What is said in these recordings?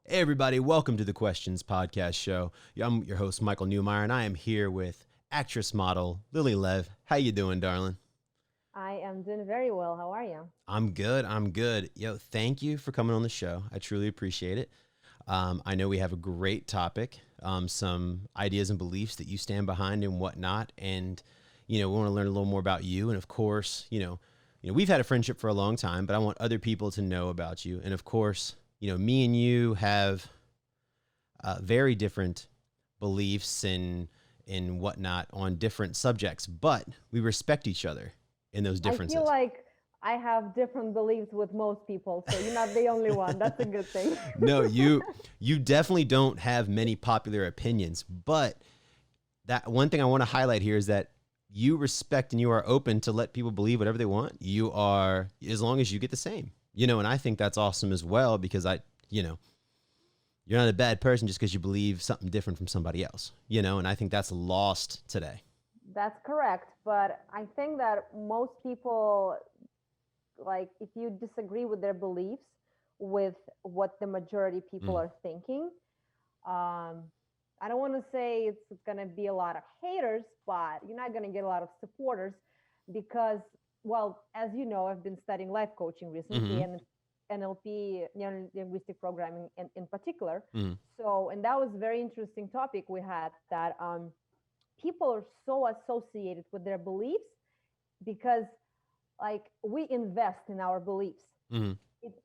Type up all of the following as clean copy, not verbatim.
Hey everybody, welcome to the Questions Podcast Show. I'm your host, Michael Newmeyer, and I am here with actress model Lilly Lev. How you doing, darling? I am doing very well. How are you? I'm good. Yo, thank you for coming on the show. I truly appreciate it. I know we have a great topic, some ideas and beliefs that you stand behind and whatnot, and we want to learn a little more about you. And of course, we've had a friendship for a long time, but I want other people to know about you. And of course, me and you have very different beliefs and whatnot on different subjects, but we respect each other in those I feel differences. like I have different beliefs with most people, so you're not the only one. That's a good thing. No, you definitely don't have many popular opinions, but that one thing I want to highlight here is that you respect and you are open to let people believe whatever they want. You are, as long as you get the same, and I think that's awesome as well because you're not a bad person just because you believe something different from somebody else, and I think that's lost today. That's correct, but I think that most people, like, if you disagree with their beliefs, with what the majority people Mm, are thinking, um, I don't want to say it's going to be a lot of haters, but you're not going to get a lot of supporters because, well, as you know, I've been studying life coaching recently mm-hmm, and NLP, neuro linguistic programming in particular. mm, So, and that was a very interesting topic we had that people are so associated with their beliefs because, like, we invest in our beliefs. mm,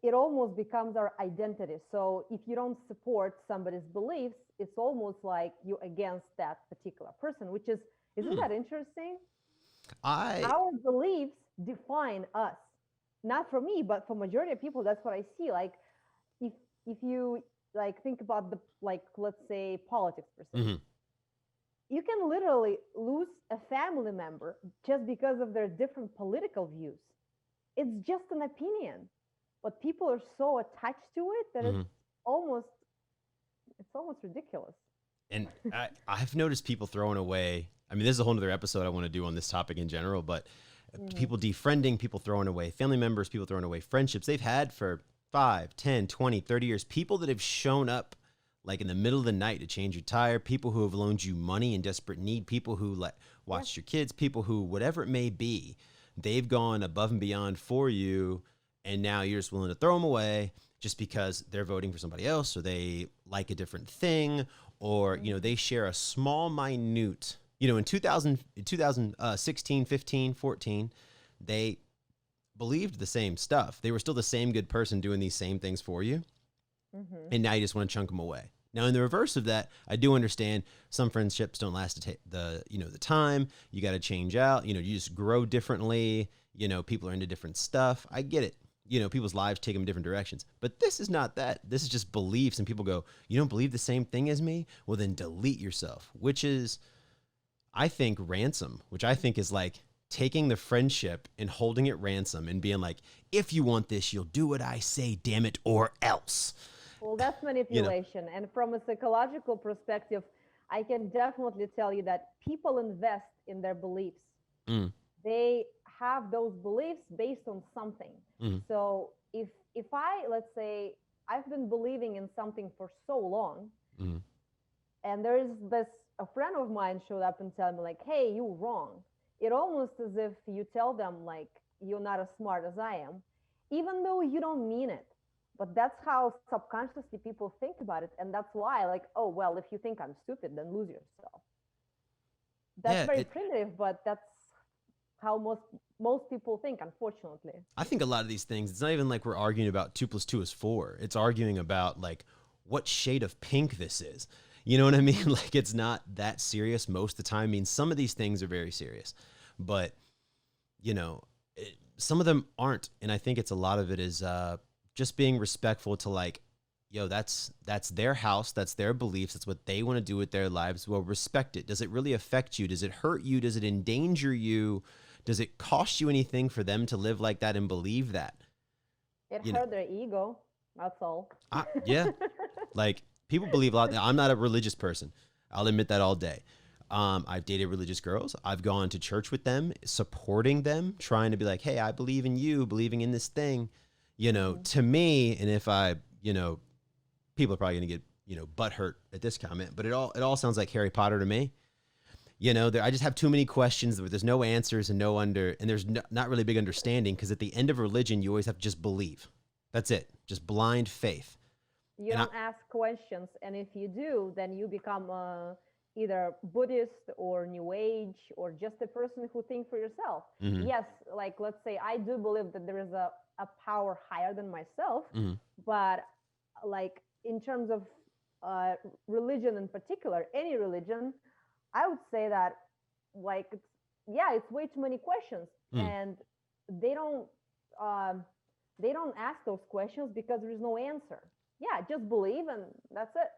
It almost becomes our identity. So if you don't support somebody's beliefs, it's almost like you against that particular person, which is, isn't mm. that interesting? I Our beliefs define us. Not for me, but for majority of people, that's what I see. Like if if you like think about the, like, let's say politics per se, mhm. you can literally lose a family member just because of their different political views. It's just an opinion, but people are so attached to it that Mhm. almost it's almost ridiculous. And I've noticed people throwing away. I mean, this is a whole other episode I want to do on this topic in general, but Hmm. people defriending, people throwing away family members, people throwing away friendships they've had for 5, 10, 20, 30 years. People that have shown up like in the middle of the night to change your tire, people who have loaned you money in desperate need, people who Yeah. watched your kids, people who, whatever it may be, they've gone above and beyond for you. And now you're just willing to throw them away just because they're voting for somebody else or they like a different thing or Hmm. they share a small minute in 2016, 15, 14, they believed the same stuff. They were still the same good person doing these same things for you, Hmm. and now you just want to chunk them away. Now, in the reverse of that, I do understand some friendships don't last the time. You got to change out. You just grow differently. People are into different stuff. I get it. People's lives take them in different directions. But this is not that. This is just beliefs, and people go, "You don't believe the same thing as me? Well, then delete yourself." Which is, I think, ransom. Which I think is like taking the friendship and holding it ransom and being like, "If you want this, you'll do what I say, damn it, or else." Well, that's You know. manipulation. And from a psychological perspective, I can definitely tell you that people invest in their beliefs. Mm, They have those beliefs based on something. mm, So if I, let's say, I've been believing in something for so long, mm. and there is this, a friend of mine showed up and tell me like, hey, you wrong. It almost as if you tell them like, you're not as smart as I am, even though you don't mean it. But that's how subconsciously people think about it, and that's why, like, oh well, if you think I'm stupid, then lose yourself. That's Yeah, very primitive, but that's how most people think, unfortunately. I think a lot of these things, it's not even like we're arguing about 2 plus 2 is 4. It's arguing about like what shade of pink this is. You know what I mean? Like it's not that serious most of the time. I mean, some of these things are very serious, but you know, some of them aren't. And I think it's a lot of it is just being respectful to like, yo, that's their house, that's their beliefs, that's what they want to do with their lives. Well, respect it. Does it really affect you? Does it hurt you? Does it endanger you? Does it cost you anything for them to live like that and believe that? It You know, hurt their ego. That's all. yeah, like people believe a lot. I'm not a religious person. I'll admit that all day. I've dated religious girls. I've gone to church with them, supporting them, trying to be like, hey, I believe in you, believing in this thing. Hmm. To me, and if I, people are probably going to get, butt hurt at this comment, but it all sounds like Harry Potter to me. I just have too many questions where there's no answers and and there's not really big understanding, because at the end of religion, you always have to just believe. That's it. Just blind faith. You And don't ask questions, and if you do, then you become either Buddhist or New Age or just a person who thinks for yourself. mhm, Yes, like let's say I do believe that there is a power higher than myself, mhm. but like in terms of uh, religion in particular, any religion, I would say that like yeah, it's way too many questions, Mm. and they don't um, they don't ask those questions because there is no answer. Yeah, just believe and that's it.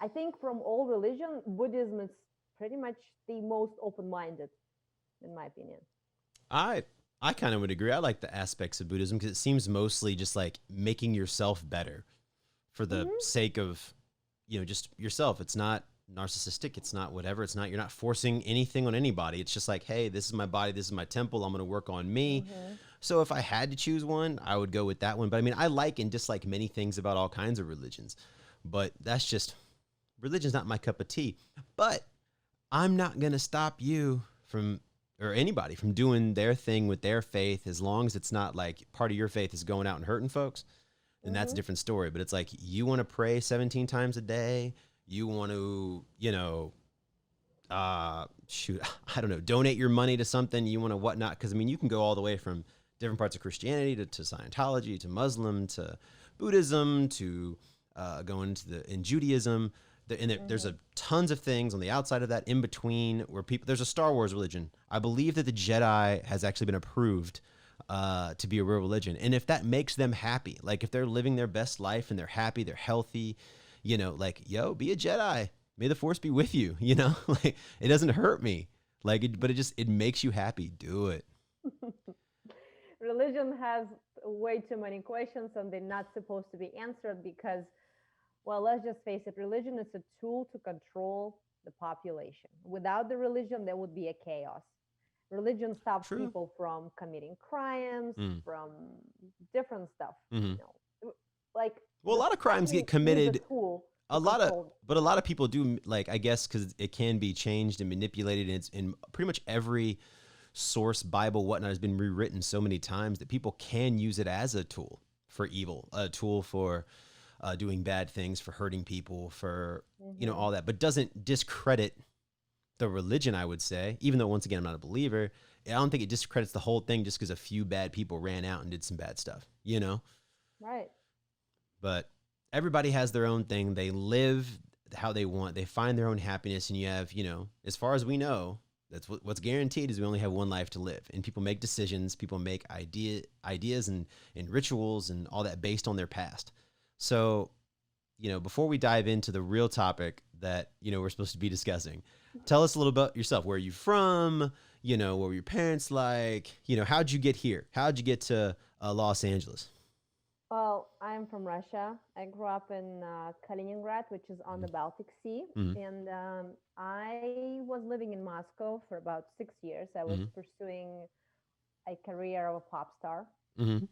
I think from all religion, Buddhism is pretty much the most open-minded, in my opinion. I I kind of would agree. I like the aspects of Buddhism because it seems mostly just like making yourself better for the Hmm. sake of, just yourself. It's not narcissistic. It's not whatever. It's not, you're not forcing anything on anybody. It's just like, hey, this is my body. This is my temple. I'm going to work on me. Hmm. So if I had to choose one, I would go with that one. But I mean, I like and dislike many things about all kinds of religions, but that's just, religion's not my cup of tea. But I'm not going to stop you from, or anybody from doing their thing with their faith, as long as it's not like part of your faith is going out and hurting folks. And that's a Hmm. different story. But it's like, you want to pray 17 times a day. You want to, shoot, I don't know, donate your money to something. You want to whatnot. Cause I mean, you can go all the way from different parts of Christianity to Scientology, to Muslim, to Buddhism, to going to in Judaism. There's Hmm. a tons of things on the outside of that, in between, where people, there's a Star Wars religion. I believe that the Jedi has actually been approved to be a real religion. And if that makes them happy, like if they're living their best life and they're happy, they're healthy, like, yo, be a Jedi. May the force be with you, like it doesn't hurt me. But it makes you happy. Do it. Religion has way too many questions, and they're not supposed to be answered because, well, let's just face it, religion is a tool to control the population. Without the religion, there would be a chaos. Religion stops True. people from committing crimes, Mm. from different stuff, Hmm. like Well, a the lot of crimes Satan get used a committed. tool to A lot of, control. but a lot of people do, like, I guess, because it can be changed and manipulated. And it's in pretty much every source, Bible, whatnot, has been rewritten so many times that people can use it as a tool for evil, a tool for doing bad things, for hurting people, for, Hmm. all that, but doesn't discredit the religion, I would say. Even though, once again, I'm not a believer, I don't think it discredits the whole thing just because a few bad people ran out and did some bad stuff. Right. But everybody has their own thing. They live how they want. They find their own happiness. And you have, as far as we know, that's what's guaranteed is we only have one life to live. And people make decisions. People make ideas and rituals and all that based on their past. So, before we dive into the real topic that, we're supposed to be discussing, tell us a little about yourself. Where are you from? What were your parents like? How'd you get here? How'd you get to Los Angeles? Well, I'm from Russia. I grew up in Kaliningrad, which is on the Baltic Sea. Mm-hmm. And I was living in Moscow for about 6 years. I was Mm-hmm. pursuing a career of a pop star. Mm-hmm.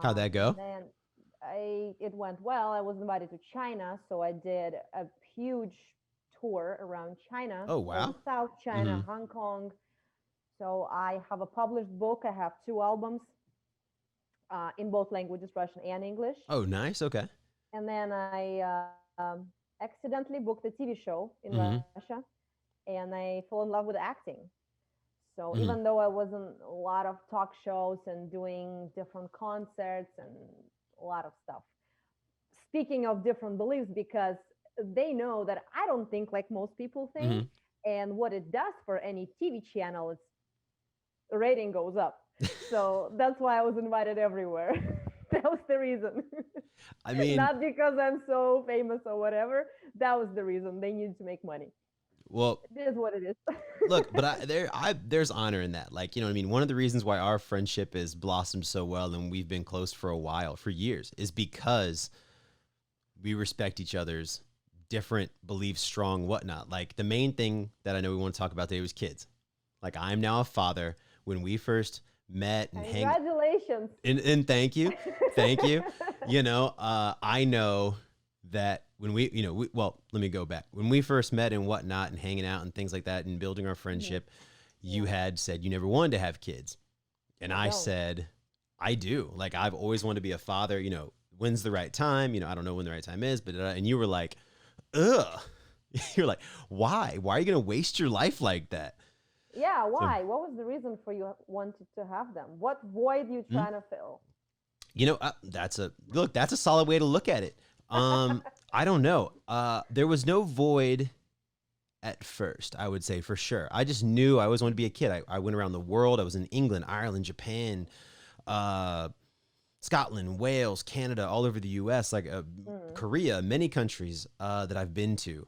How'd that And go? then it went well. I was invited to China. So I did a huge tour around China, Oh, all the wow. South China, Mm-hmm. Hong Kong. So I have a published book. I have two albums in both languages, Russian and English. Oh, nice. Okay. And then I accidentally booked a TV show in Mm-hmm. Russia, and I fell in love with acting. So Mm-hmm. even though I was in a lot of talk shows and doing different concerts and a lot of stuff, speaking of different beliefs, because they know that I don't think like most people think, Mm-hmm. and what it does for any TV channel is the rating goes up. So that's why I was invited everywhere. That was the reason. I mean, Not because I'm so famous or whatever. That was the reason. They needed to make money. well, It is what it is. look, but there's honor in that. Like, what I mean? One of the reasons why our friendship has blossomed so well and we've been close for a while, for years, is because we respect each other's different beliefs, strong, whatnot. Like, the main thing that I know we want to talk about today was kids. Like, I'm now a father. When we first met and Congratulations. and thank you, thank you. I know that when well, let me go back. When we first met and whatnot and hanging out and things like that and building our Hmm. friendship, you Yeah, had said you never wanted to have kids. And I I don't. said, I do. Like, I've always wanted to be a father. When's the right time? I don't know when the right time is, but, and you were like, ugh. You're like, why? Why are you going to waste your life like that? Yeah, So, why? What was the reason for you wanted to have them? What void you mm, trying to fill? that's a solid way to look at it. I don't know. There was no void at first, I would say for sure. I just knew I always wanted to be a kid. I went around the world. I was in England, Ireland, Japan, uh, Scotland, Wales, Canada, all over the U.S., like Mm. Korea, many countries that I've been to,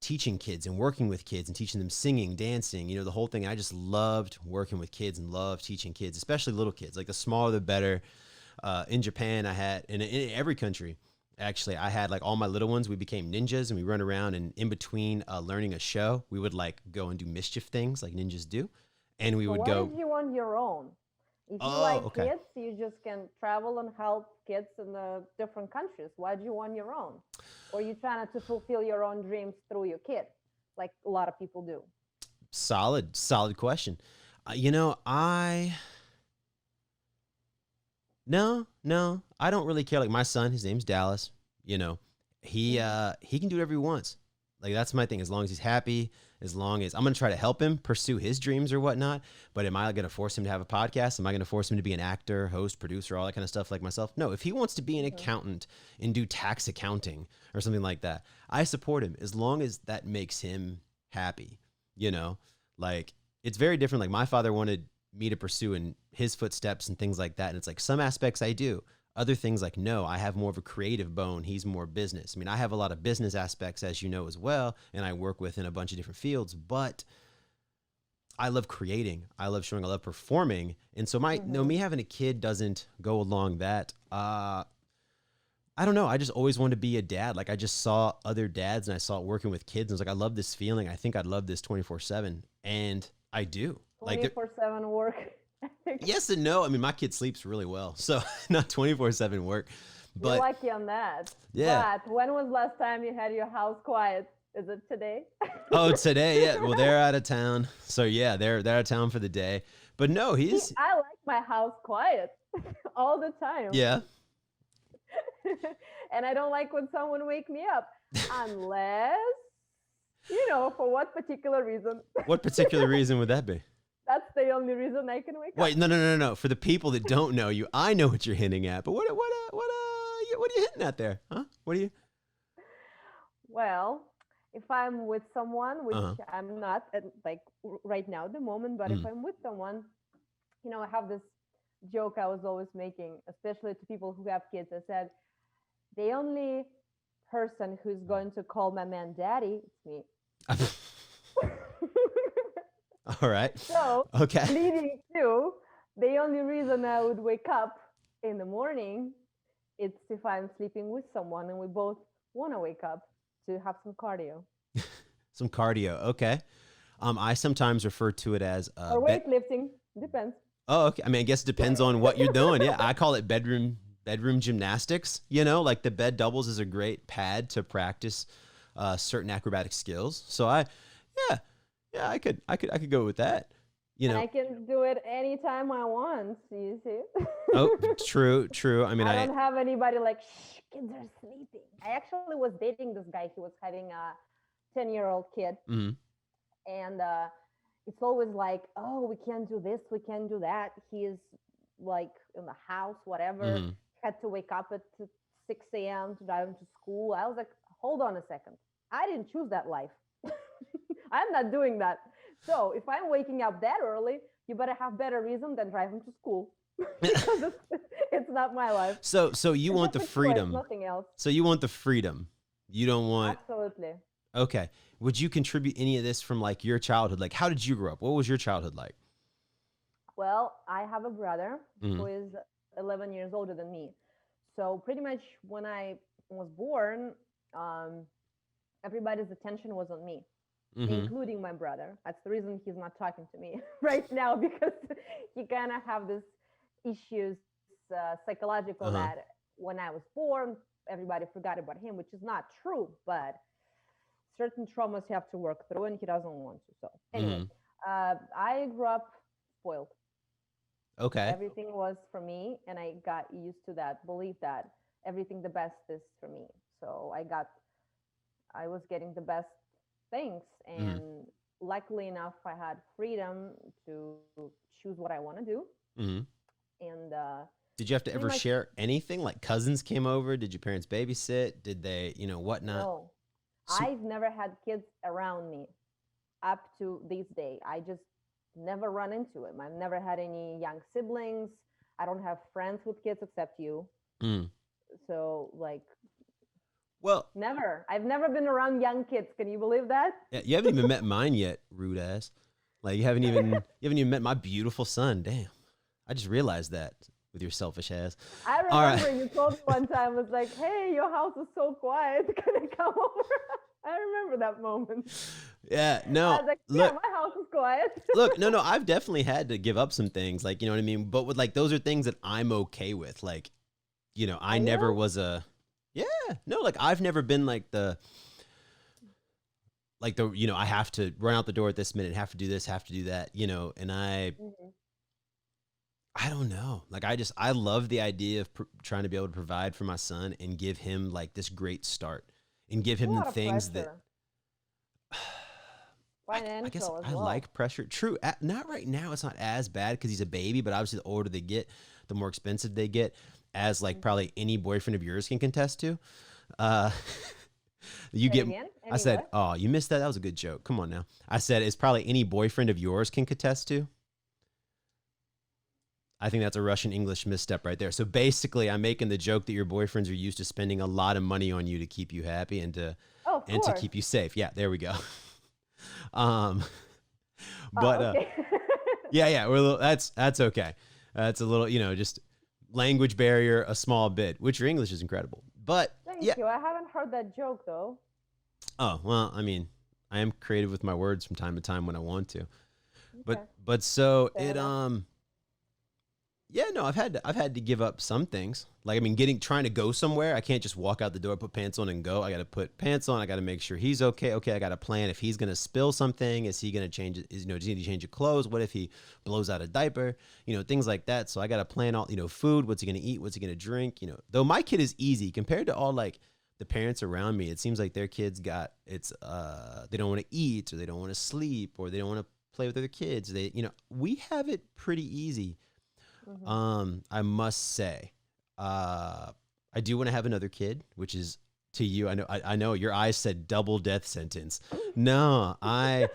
teaching kids and working with kids and teaching them singing, dancing, the whole thing. I just loved working with kids and loved teaching kids, especially little kids. Like the smaller, the better. In Japan, I had, in every country, actually, I had like all my little ones. We became ninjas and we run around, and in between learning a show, we would like go and do mischief things like ninjas do. And we So would why go, did you want your own? If you oh, like okay. kids, you just can travel and help kids in the different countries. Why do you want your own? Or you trying to fulfill your own dreams through your kid, like a lot of people do? Solid question. I no, I don't really care. Like my son, his name's Dallas. You know, Hmm. he can do whatever he wants. Like that's my thing. As long as he's happy, as long as I'm gonna try to help him pursue his dreams or whatnot. But am I gonna force him to have a podcast? Am I gonna force him to be an actor, host, producer, all that kind of stuff like myself? No. If he wants to be an Hmm. accountant and do tax accounting or something like that, I support him as long as that makes him happy. You know, like it's very different. Like my father wanted me to pursue in his footsteps and things like that. And it's like some aspects I do. Other things like no, I have more of a creative bone. He's more business. I mean, I have a lot of business aspects, as you know, as well, and I work with in a bunch of different fields. But I love creating. I love showing. I love performing. And so my no, Hmm. me having a kid doesn't go along that. I don't know. I just always wanted to be a dad. Like I just saw other dads and I saw it working with kids. And I was like, I love this feeling. I think I'd love this 24/7, and I do. Like 24/7 work. yes and no. I mean, my kid sleeps really well, so not 24/7 work, You're but lucky on that. yeah. But when was last time you had your house quiet? Is it today? Oh, today, yeah. Well, they're out of town, so yeah, they're out of town for the day. But no, See, he's I like my house quiet all the time. yeah. And I don't like when someone wake me up unless, for what particular reason. What particular reason would that be? That's the only reason I can wake Wait, up. no. For the people that don't know you, I know what you're hinting at. But what are you hitting at there? Huh? What are you? Well, if I'm with someone, which Uh I'm not at, like right now at the moment, but if huh. I'm with someone, I have this joke I was always making, especially to people who have kids. I said, the only person who's going to call my man daddy, it's me. All right. So, Okay. leading to the only reason I would wake up in the morning, it's if I'm sleeping with someone and we both want to wake up to have some cardio Some cardio. Okay. I sometimes refer to it as or bed. weightlifting, depends. Oh, okay. I mean, I guess it depends on what you're doing. Yeah, I call it bedroom gymnastics. Like the bed doubles is a great pad to practice certain acrobatic skills. So yeah, yeah, I could go with that. You And know. I can do it anytime I want, you see. Oh, true. I mean, I don't have anybody like, shh, kids are sleeping. I actually was dating this guy. He was having a 10-year-old kid. mhm, And it's always like, oh, we can't do this, we can't do that. He is like in the house, whatever. mhm. Had to wake up at 6 a.m. to drive him to school. I was like, hold on a second. I didn't choose that life. I'm not doing that. So if I'm waking up that early, you better have better reason than drive him to school because it's not my life. So you It's want just the a choice, freedom. nothing else. So you want the freedom. You don't want. Absolutely. Okay. Would you contribute any of this from like your childhood? Like, how did you grow up? What was your childhood like? Well, I have a brother who Mhm, is 11 years older than me. So pretty much when I was born, um, everybody's attention was on me, mhm, including my brother. That's the reason he's not talking to me right now because he kind of have this issues psychological uh huh, that when I was born. everybody forgot about him, which is not true, but certain traumas you have to work through, and he doesn't want to. So anyway, Hmm. I grew up spoiled. Okay. Everything was for me, and I got used to that belief that everything the best is for me. So I was getting the best things, Hmm. and luckily enough, I had freedom to choose what I want to do, Hmm. and Did you have to pretty ever much share anything? Like cousins came over? Did your parents babysit? Did they, whatnot? no. So, I've never had kids around me up to this day. I just never run into him. I've never had any young siblings. I don't have friends with kids except you. mm. So like Well, never. I've never been around young kids. Can you believe that? yeah, you haven't even met mine yet, rude ass. Like you haven't even met my beautiful son. Damn. I just realized that with your selfish ass. I All right. remember you told me one time, was like, hey, your house is so quiet. Can I come over? I remember that moment. Yeah, I no. was like, yeah, Look, my house is quiet. look, no, no, I've definitely had to give up some things, like, you know what I mean? But with like those are things that I'm okay with. Like, I Are never you? was yeah, no, like I've never been I have to run out the door at this minute, have to do this, have to do that, and Mm-hmm. I don't know. Like I love the idea of trying to be able to provide for my son and give him like this great start and give It's a him the lot of things that pressure, I guess financial as I well. like pressure. True. Not right now. It's not as bad because he's a baby, but obviously the older they get, the more expensive they get, as like Mm-hmm. probably any boyfriend of yours can contest to. Uh, you Say it get, again. I Anyway. said, oh, you missed that. That was a good joke. Come on now. I said, it's probably any boyfriend of yours can contest to. I think that's a Russian English misstep right there. So basically, I'm making the joke that your boyfriends are used to spending a lot of money on you to keep you happy Oh, of and to course. keep you safe. Yeah, there we go. um, but Oh, okay. yeah, yeah, that's okay. That's a little, just language barrier, a small bit. Which your English is incredible, but Thank yeah. you. I haven't heard that joke though. Oh well, I mean, I am creative with my words from time to time when I want to. But Okay, so fair it enough. Yeah, no, I've had to give up some things. Like I mean, getting trying to go somewhere, I can't just walk out the door, put pants on, and go. I got to put pants on. I got to make sure he's okay. Okay, I got to plan if he's gonna spill something. Is he gonna change? Does he need to change his clothes? What if he blows out a diaper? Things like that. So I got to plan all. Food. What's he gonna eat? What's he gonna drink? Though my kid is easy compared to all like the parents around me. It seems like their kids got they don't want to eat or they don't want to sleep or they don't want to play with other kids. We have it pretty easy. Hmm. I must say, uh, I do want to have another kid, which is to you. I know your eyes said double death sentence. No, I,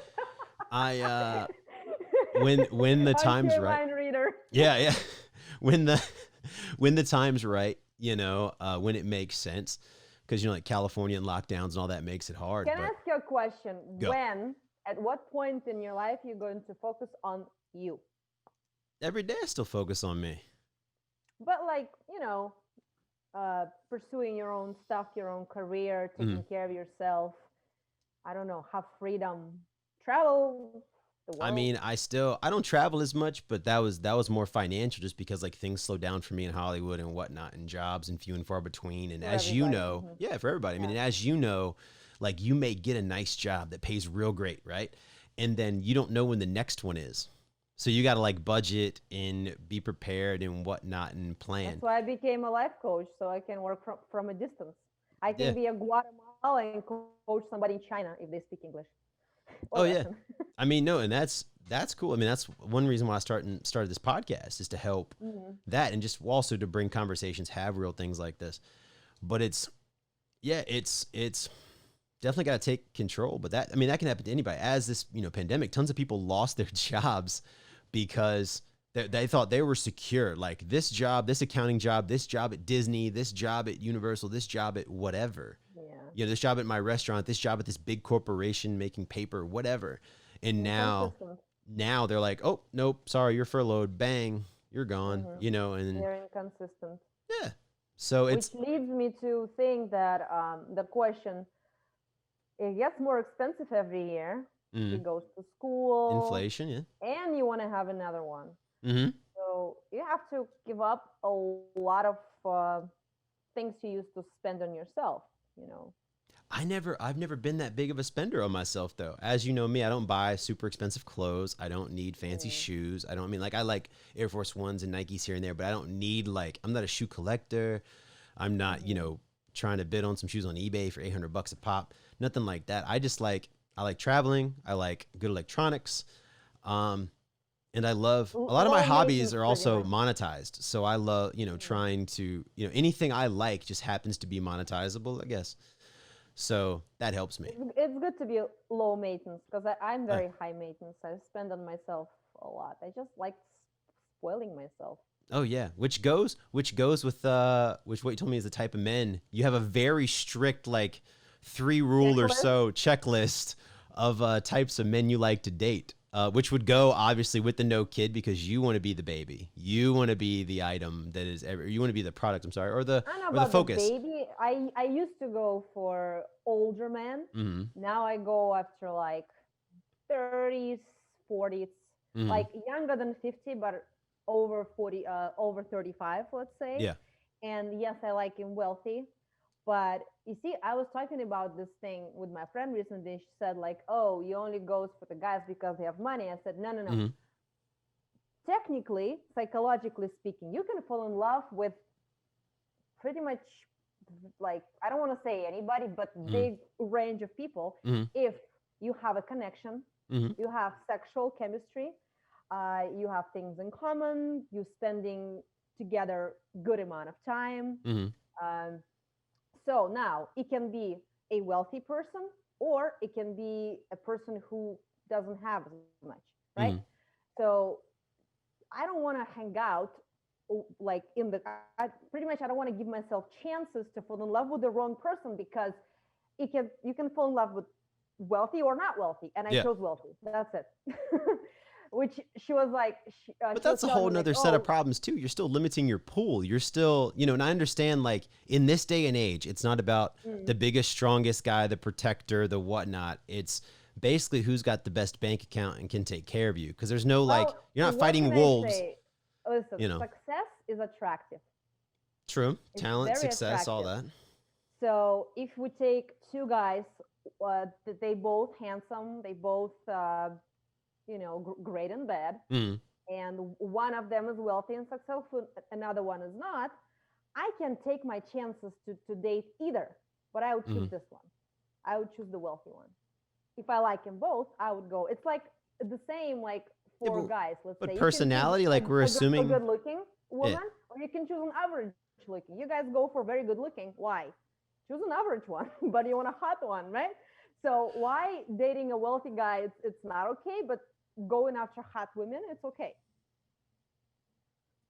when the Aren't you time's a right. mind reader? Yeah, yeah. When the, when the time's right, when it makes sense. Cause like California and lockdowns and all that makes it hard, Can I but ask you a question? go At what point in your life you're going to focus on you? every day. I still focus on me. But like, pursuing your own stuff, your own career, Mhm. taking care of yourself. I don't know, have freedom, travel the I world, mean, I don't travel as much, but that was more financial just because like things slowed down for me in Hollywood and whatnot and jobs and few and far between. And for as you everybody. know, yeah, for everybody. I mean, Yeah. and as you know, like you may get a nice job that pays real great, right? And then you don't know when the next one is. So you got to like budget and be prepared and whatnot and That's plan. why I became a life coach, so I can work from a distance. I Yeah. can be a Guatemala and coach somebody in China if they speak English or Oh Russian. yeah. I mean, no, and that's cool. I mean, that's one reason why I started this podcast is to help Hmm. that and just also to bring conversations, have real things like this. But it's definitely got to take control. But that I mean that can happen to anybody. As this pandemic, tons of people lost their jobs because they thought they were secure. Like this job, this accounting job, this job at Disney, this job at Universal, this job at whatever. Yeah. This job at my restaurant, this job at this big corporation making paper, whatever. And Inconsistent. now they're like, oh nope, sorry, you're furloughed. Bang, you're gone. Hmm. And They're inconsistent. yeah. So Which it's leads me to think that the question, it gets more expensive every year. He mm, goes to school, inflation, yeah. and you want to have another one. Mm-hmm. So you have to give up a lot of uh, things you used to spend on yourself, you know. I've never been that big of a spender on myself though. As you know me, I don't buy super expensive clothes. I don't need fancy Mm, shoes. I don't I mean like I like Air Force Ones and Nikes here and there, but I don't need like I'm not a shoe collector. I'm not, mm-hmm. trying to bid on some shoes on eBay for 800 bucks a pop. Nothing like that. I like traveling. I like good electronics. Um, and I love a lot of my Low hobbies maintenance, are pretty also much. monetized. So I love, Mm. trying to, anything I like just happens to be monetizable, I guess. So that helps me. It's good to be low maintenance because I'm Uh, very high maintenance. I spend on myself a lot. I just like spoiling myself. oh yeah, which goes with which what you told me is the type of men. You have a very strict like three rule or Checklist. so checklist of types of men you like to date. Which would go obviously with the no kid because you want to be the baby. You want to be the item that is ever you want to be the product, I'm sorry, I don't know or the about the focus. baby. I used to go for older men. Mhm. Now I go after like 30s, 40s, like Mhm. younger than 50, but over 40, over 35, let's say. Yeah. And yes, I like him wealthy. But you see, I was talking about this thing with my friend recently. She said, like, oh, you only goes for the guys because they have money. I said, no, no, no. Mhm. Technically, psychologically speaking, you can fall in love with pretty much, like, I don't want to say anybody, but Mhm. big range of people Mhm. if you have a connection, Mhm. you have sexual chemistry, you have things in common, you spending together good amount of time. Mhm. um, so now it can be a wealthy person, or it can be a person who doesn't have as much, right? Mhm. So I don't want to hang out, like in the pretty much I don't want to give myself chances to fall in love with the wrong person, because you can fall in love with wealthy or not wealthy, and I Yeah. chose wealthy. That's it. Which she was like, But she was that's a telling whole me like, nother set of oh, problems too. You're still limiting your pool. You're still, and I understand like in this day and age, it's not about mm, the biggest, strongest guy, the protector, the whatnot. It's basically who's got the best bank account and can take care of you. Because there's no like, well, you're not what fighting can I wolves, say? Listen, you know. success is attractive. True. It's Talent, very success, all attractive. that. So if we take two guys, they both handsome, they both, great in bed, Mm, and one of them is wealthy and successful, another one is not, I can take my chances to date either, but I would choose mm. this one. I would choose the wealthy one. If I like them both, I would go. It's like the same, like Yeah, for guys. Let's but say you can choose personality, like we're a assuming, good looking yeah. woman, or you can choose an average looking. You guys go for very good looking. Why? Choose an average one, but you want a hot one, right? So why dating a wealthy guy? It's not okay, but going after hot women, it's okay.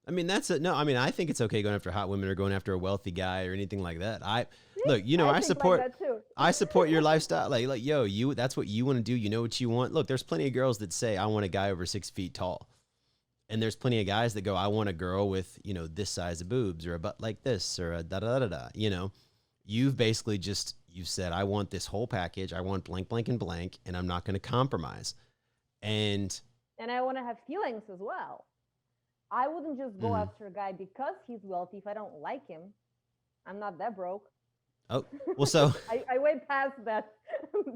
I mean, no. I mean, I think it's okay going after hot women or going after a wealthy guy or anything like that. I See, look, I I think like support, that too. I support your lifestyle. Like, yo, that's what you want to do. You know what you want. Look, there's plenty of girls that say I want a guy over 6 feet tall, and there's plenty of guys that go, I want a girl with this size of boobs or a butt like this or a da da da da. You've basically just you've said I want this whole package. I want blank, blank, and blank, and I'm not going to compromise. And And I want to have feelings as well. I wouldn't just go mhm. after a guy because he's wealthy if I don't like him. I'm not that broke. Oh, well, so I way past that.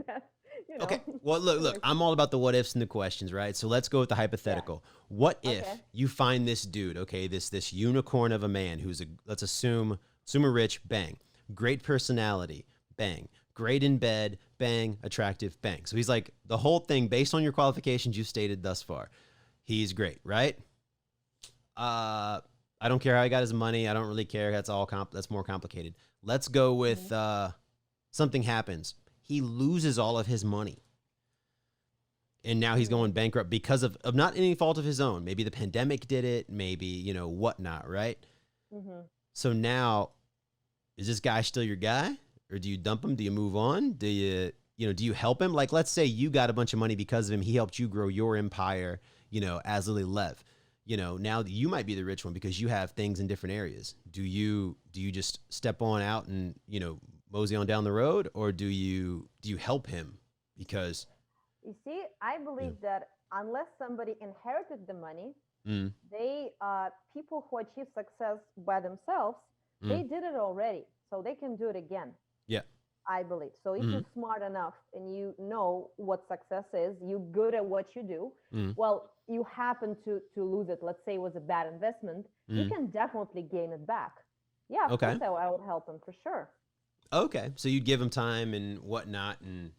that you okay. know. Well, look, Anyways, I'm all about the what ifs and the questions, right? So let's go with the yeah. hypothetical. What Okay. if you find this dude, okay, this unicorn of a man who's let's assume a rich, bang, great personality, bang, great in bed, bang, attractive, bang. So he's like the whole thing based on your qualifications you've stated thus far. He's great, right? Uh, I don't care how he got his money. I don't really care. That's more complicated. Let's go Mm-hmm. with something happens. He loses all of his money and now he's Mm-hmm. going bankrupt because of not any fault of his own. Maybe the pandemic did it, maybe, whatnot, right? Mm-hmm. So now, is this guy still your guy? Or do you dump him? Do you move on? Do you help him? Like, let's say you got a bunch of money because of him. He helped you grow your empire, as Lily Lev. Now you might be the rich one because you have things in different areas. Do you just step on out and, mosey on down the road? Or do you help him? Because, You see, I you know, believe that unless somebody inherited the money, mm, they people who achieve success by themselves, They did it already, so they can do it again. Yeah. I believe. So if Mm-hmm. you're smart enough and you know what success is, you're good at what you do, Mm-hmm. well, you happen to lose it. Let's say it was a bad investment, you Mm-hmm. can definitely gain it back. Yeah, of course Okay. I would help him for sure. Okay. So you'd give him time and whatnot, and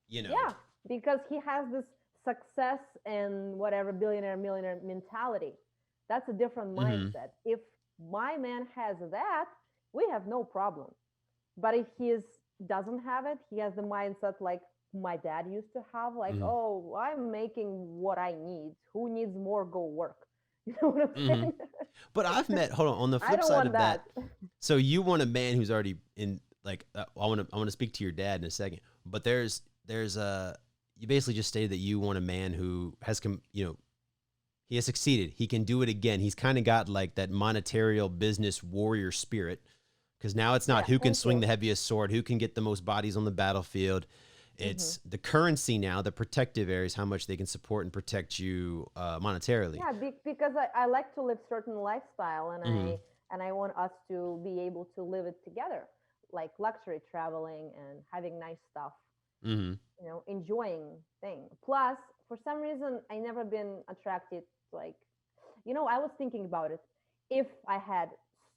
you know. Yeah, because he has this success and whatever billionaire millionaire mentality. That's a different Mm-hmm. mindset. If my man has that, we have no problem. But if he doesn't have it, he has the mindset like my dad used to have, like, Mm-hmm. oh, I'm making what I need. Who needs more? Go work. You know what I'm Mm-hmm. saying? But I've met. Hold on the I flip don't side want of that. that. So you want a man who's already in like I want to speak to your dad in a second. But there's a you basically just stated that you want a man who has he has succeeded. He can do it again. He's kind of got like that monetarial business warrior spirit. Because now it's not Yeah, who can thank swing you. the heaviest sword, who can get the most bodies on the battlefield. Hmm. It's the currency now, the protective areas, how much they can support and protect you monetarily. Yeah, because I like to live certain lifestyle, and Hmm. I want us to be able to live it together, like luxury traveling and having nice stuff, Hmm. enjoying things. Plus, for some reason, I never been attracted, like, I was thinking about it. If I had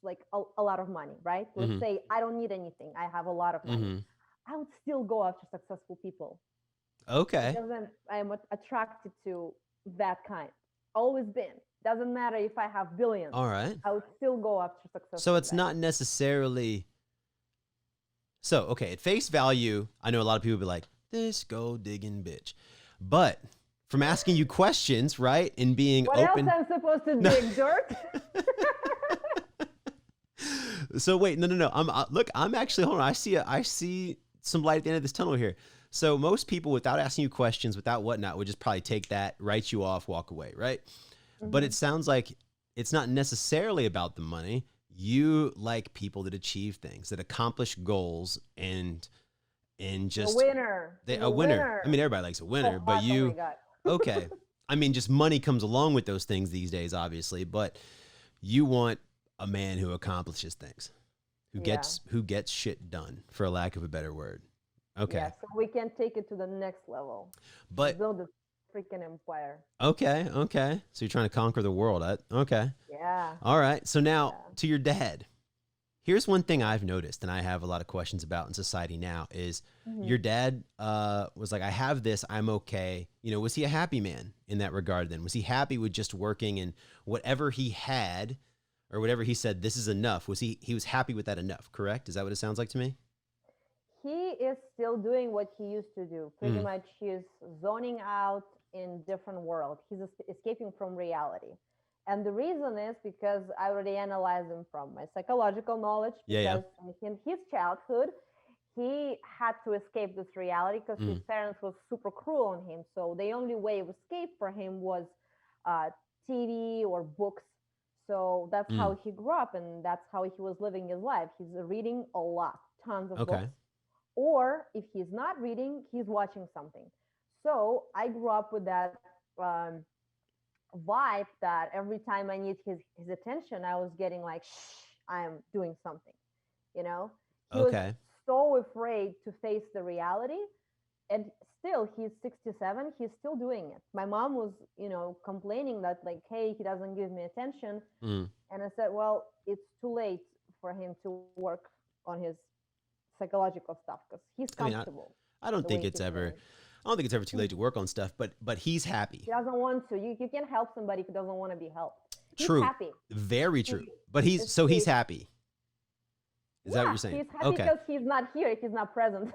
like a lot of money, right? Let's Hmm. say I don't need anything. I have a lot of money. Hmm. I would still go after successful people Okay. because I'm attracted to that kind. Always been. Doesn't matter if I have billions. All right. I would still go after So successful it's guys. not necessarily. So, okay, at face value, I know a lot of people be like, this gold digging bitch. But from asking you questions, right, and being What else open. I'm supposed to No. dig dirt? So wait, no. Look. I'm actually hold on. I see some light at the end of this tunnel here. So most people, without asking you questions, without whatnot, would just probably take that, write you off, walk away, right? But Hmm. it sounds like it's not necessarily about the money. You like people that achieve things, that accomplish goals, and A just winner. they He's a a winner. I winner. mean, everybody likes a So winner, but hot. Oh my you god. okay. I mean, just money comes along with those things these days, obviously, but you want a man who accomplishes things, Yeah. who gets shit done, for a lack of a better word. Yeah. Okay. So we can take it to the next level. But Build a freaking empire. okay. So you're trying to conquer the world. Okay. Yeah. All right. So now Yeah. to your dad. Here's one thing I've noticed, and I have a lot of questions about in society now, is Hmm. your dad was like, I have this, I'm okay. Was he a happy man in that regard then? Was he happy with just working and whatever he had or whatever he said, this is enough? He was happy with that enough, correct? Is that what it sounds like to me? He is still doing what he used to do. Pretty Mm, much, he's zoning out in different world. He's escaping from reality. And the reason is because I already analyzed him from my psychological knowledge, yeah. because in his childhood, he had to escape this reality because his Mm, parents were super cruel on him. So the only way of escape for him was uh, TV or books. So that's mm, how he grew up, and that's how he was living his life. He's reading a lot, tons of okay. books, or if he's not reading, he's watching something. So I grew up with that um, vibe that every time I need his attention, I was getting like, shh, I'm doing something. You know, he was Okay. so afraid to face the reality, and still he's 67. He's still doing it. My mom was, complaining that like, hey, he doesn't give me attention, Mm. and I said, well, it's too late for him to work on his psychological stuff because he's I mean, comfortable I don't the think way it's he's ever doing. I don't think it's ever too late to work on stuff, but he's happy. He doesn't want to. You can't help somebody who doesn't want to be helped. He's True. happy. Very He true. But he's escaped. happy. Is that what Yeah, you're saying? he's happy Okay. because he's not here. He's not present.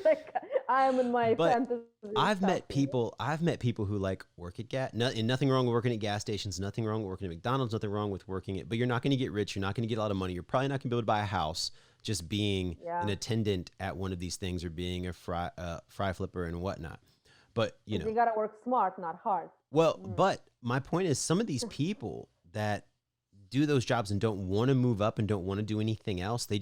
Like I am in my But fantasy I've stuff. met people. I've met people who like work at gas. And nothing wrong with working at gas stations. Nothing wrong with working at McDonald's. Nothing wrong with working at. But you're not going to get rich. You're not going to get a lot of money. You're probably not going to be able to buy a house just being an Yeah, attendant at one of these things or being a fry flipper and whatnot. But because you gotta work smart, not hard. well. Mm. But my point is, some of these people that do those jobs and don't want to move up and don't want to do anything else. They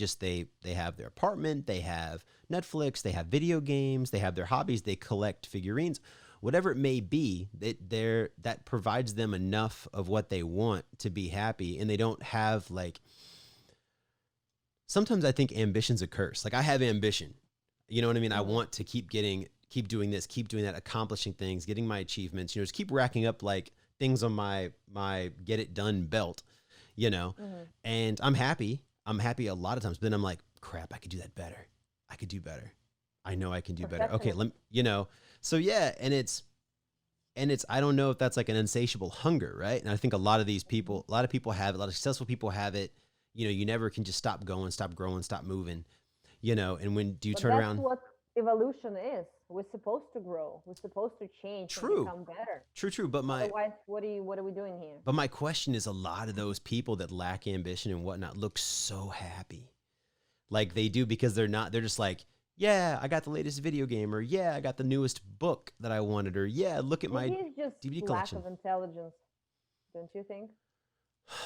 have their apartment, they have Netflix, they have video games, they have their hobbies, they collect figurines, whatever it may be. That provides them enough of what they want to be happy, and they don't have like sometimes I think ambition's a curse. Like I have ambition. You know what I mean? I Mm-hmm. want to keep doing this, keep doing that, accomplishing things, getting my achievements, just keep racking up like things on my get it done belt, you know. Mm-hmm. And I'm happy. I'm happy a lot of times, but then I'm like, crap, I could do that better. I could do better. I know I can do better. Okay, Perfectionist. So yeah, and it's I don't know if that's like an insatiable hunger, right? And I think a lot of these Mhm. people, a lot of people have it, a lot of successful people have it. You never can just stop going, stop growing, stop moving. And when do you But turn that's around? what evolution is. We're supposed to grow. We're supposed to change and True, become better. true. Otherwise, what are we doing here? But my question is, a lot of those people that lack ambition and whatnot look so happy, like they do because they're not. They're just like, yeah, I got the latest video game, or yeah, I got the newest book that I wanted, or yeah, look at Maybe my it's just DVD lack collection. of intelligence, don't you think?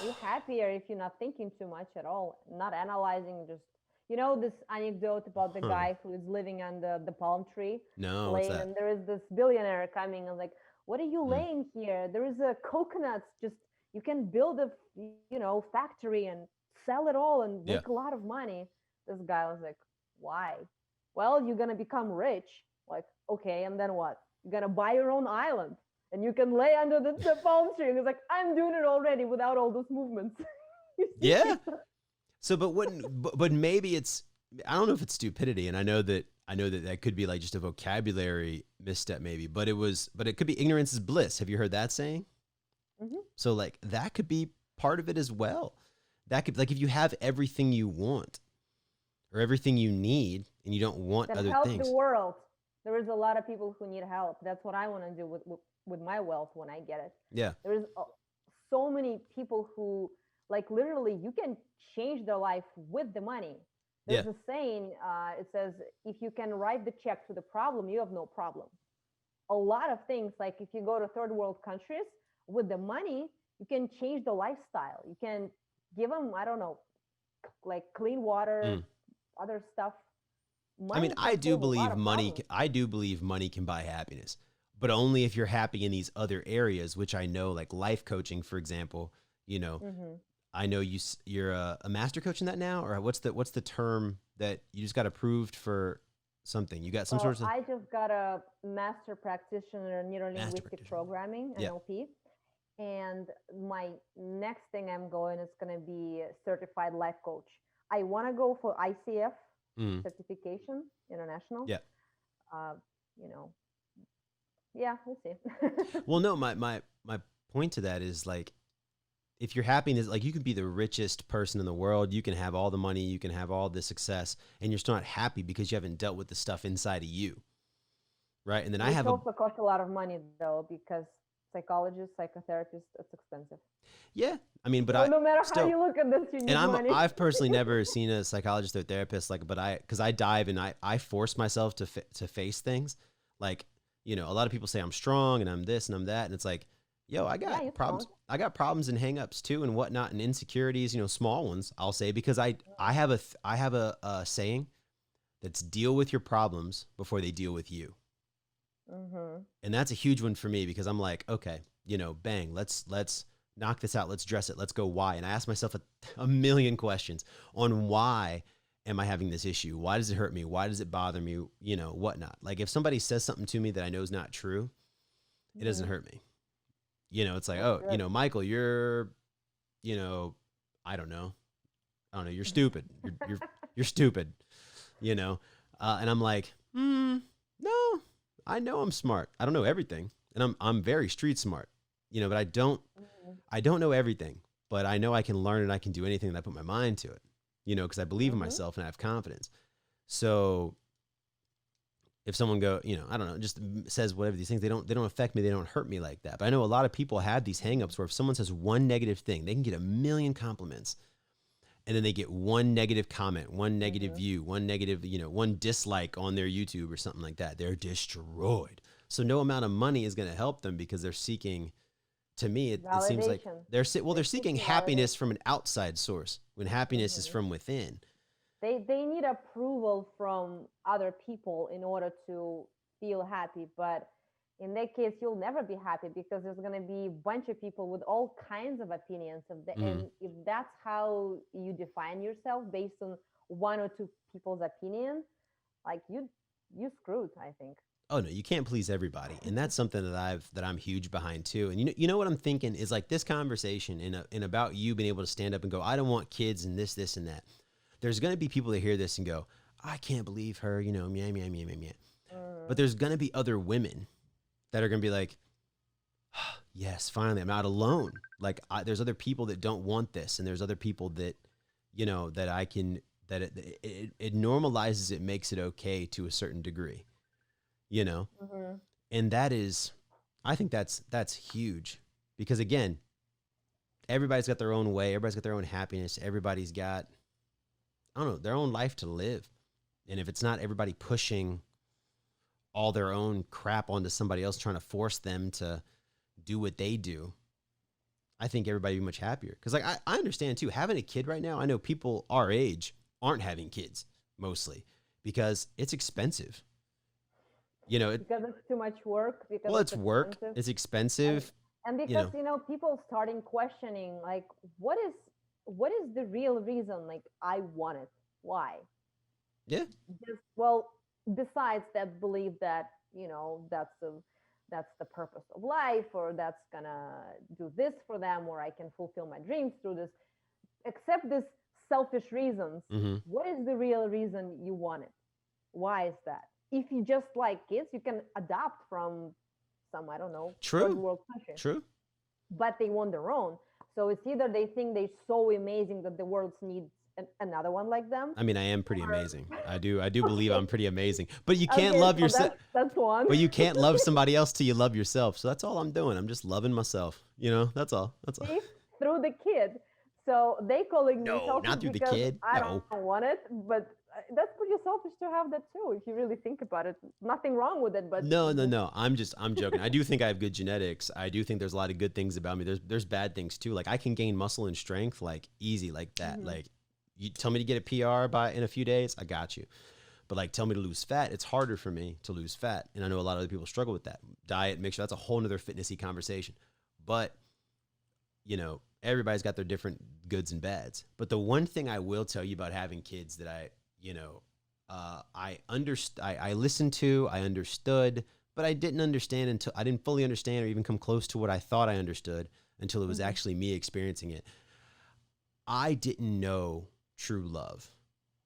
You're happier if you're not thinking too much at all, not analyzing, just this anecdote about the Huh? guy who is living under the palm tree, No, what's laying, that? and there is this billionaire coming and like, what are you Hmm. laying here? There is a coconuts, just you can build a factory and sell it all and Yeah. make a lot of money. This guy was like, why? Well, you're gonna become rich. Like, okay, and then what? You're gonna buy your own island and you can lay under the palm tree. And he's like, I'm doing it already without all those movements. Yeah. So, but maybe it's, I don't know if it's stupidity, and I know that that could be like just a vocabulary misstep, maybe, but it could be ignorance is bliss. Have you heard that saying? Hmm. So, like, that could be part of it as well. That could, like, if you have everything you want or everything you need, and you don't want Then other help the things. world. There is a lot of people who need help. That's what I want to do with my wealth when I get it. Yeah, There is so many people who, like, literally, you can change their life with the money. yeah, There's a saying, it says, if you can write the check to the problem, you have no problem. A lot of things, like if you go to third world countries, with the money, you can change the lifestyle. You can give them, I don't know, like clean water, mm. other stuff. I mean, Money can solve a lot of problems. I do believe money can buy happiness, but only if you're happy in these other areas, which I know, like life coaching, for example. You know, Hmm. I know you're a master coach in that now, or what's the term that you just got approved for something? You got some Well, sort of I just got a master practitioner in neuro master linguistic practitioner. programming, Yeah. NLP. And my next thing I'm going is going to be a certified life coach. I want to go for ICF Mm. certification, international. Yeah. Uh, you know, yeah, we'll see. Well, no, my point to that is like, if you're happy, like, you can be the richest person in the world, you can have all the money, you can have all the success, and you're still not happy because you haven't dealt with the stuff inside of you, right? And then I Which have a also costs a lot of money though, because psychologists, psychotherapists, it's expensive. yeah, I mean, but So I no matter how still, you look at this, you and need money. I've personally never seen a psychologist or therapist, like, but because I dive and I force myself to face things, like, a lot of people say I'm strong and I'm this and I'm that, and it's like, yo, I Yeah, got you're problems. strong. I got problems and hangups too and whatnot and insecurities, small ones, I'll say, because I have a saying that's deal with your problems before they deal with you. Mm-hmm. And that's a huge one for me because I'm like, okay, bang, let's knock this out. Let's dress it. Let's go why. And I ask myself a million questions on why am I having this issue? Why does it hurt me? Why does it bother me? Whatnot. Like if somebody says something to me that I know is not true, it doesn't Mm-hmm. hurt me. It's like, That's oh, good. Michael, you're, you know, I don't know. I don't know. You're stupid. You're stupid, you know? And I'm like, no, I know I'm smart. I don't know everything. And I'm very street smart, but Mm-hmm. I don't know everything, but I know I can learn and I can do anything that I put my mind to it, because I believe in Mm-hmm. myself and I have confidence. So if someone I don't know, just says whatever these things, they don't affect me. They don't hurt me like that. But I know a lot of people have these hangups where if someone says one negative thing, they can get a million compliments and then they get one negative comment, one negative Mm-hmm. view, one negative, one dislike on their YouTube or something like that. They're destroyed. So no amount of money is going to help them because they're seeking, to me, it seems like Validation. they're They're seeking seeking happiness validation. from an outside source when happiness is Mm-hmm. from within. They need approval from other people in order to feel happy, but in that case you'll never be happy because there's going to be a bunch of people with all kinds of opinions of the, Mm, and if that's how you define yourself based on one or two people's opinion, like you screwed, I think. Oh no, you can't please everybody, and that's something that I'm huge behind too. And you know what I'm thinking is like this conversation in about you being able to stand up and go, I don't want kids and this and that. There's gonna be people that hear this and go, I can't believe her, you know, meow meow meow meow meow. But there's gonna be other women that are gonna be like, oh, yes, finally, I'm not alone. Like there's other people that don't want this, and there's other people that, you know, that I can that it normalizes it, makes it okay to a certain degree, you know. And that is, I think that's huge, because again, everybody's got their own way, everybody's got their own happiness, everybody's got, I don't know, their own life to live. And if it's not everybody pushing all their own crap onto somebody else, trying to force them to do what they do, I think everybody would be much happier. Because like I understand too, having a kid right now, I know people our age aren't having kids mostly because it's expensive. You know, Because it's too much work. Because well, it's work, expensive. it's expensive. And You because know, people starting questioning like what is the real reason like I want it? Why? yeah, Just, well, besides that belief that that's the purpose of life, or that's gonna do this for them, or I can fulfill my dreams through this. Except this selfish reasons, hmm, what is the real reason you want it? Why is that? If you just like kids, you can adopt from some, I don't know, third true, world country, true. but they want their own. So it's either they think they're so amazing that the world needs another one like them. I mean, I am pretty Or amazing. I do believe okay, I'm pretty amazing. But you can't okay, love so yourself. that's one. But you can't love somebody else till you love yourself. So that's all I'm doing. I'm just loving myself. You know, that's all. That's all. See, through the kid. So they calling me No, selfish not through the because kid. I No. don't want it, but that's pretty selfish to have that too. If you really think about it, nothing wrong with it, but No, no, no. I'm joking. I do think I have good genetics. I do think there's a lot of good things about me. There's bad things too. Like I can gain muscle and strength like easy like that. Like you tell me to get a PR in a few days, I got you. But like tell me to lose fat, it's harder for me to lose fat. And I know a lot of other people struggle with that. Diet, make sure that's a whole nother fitnessy conversation. But you know, everybody's got their different goods and bads. But the one thing I will tell you about having kids that I listened to, I understood, but I didn't understand until I didn't fully understand or even come close to what I thought I understood until it was actually me experiencing it. I didn't know true love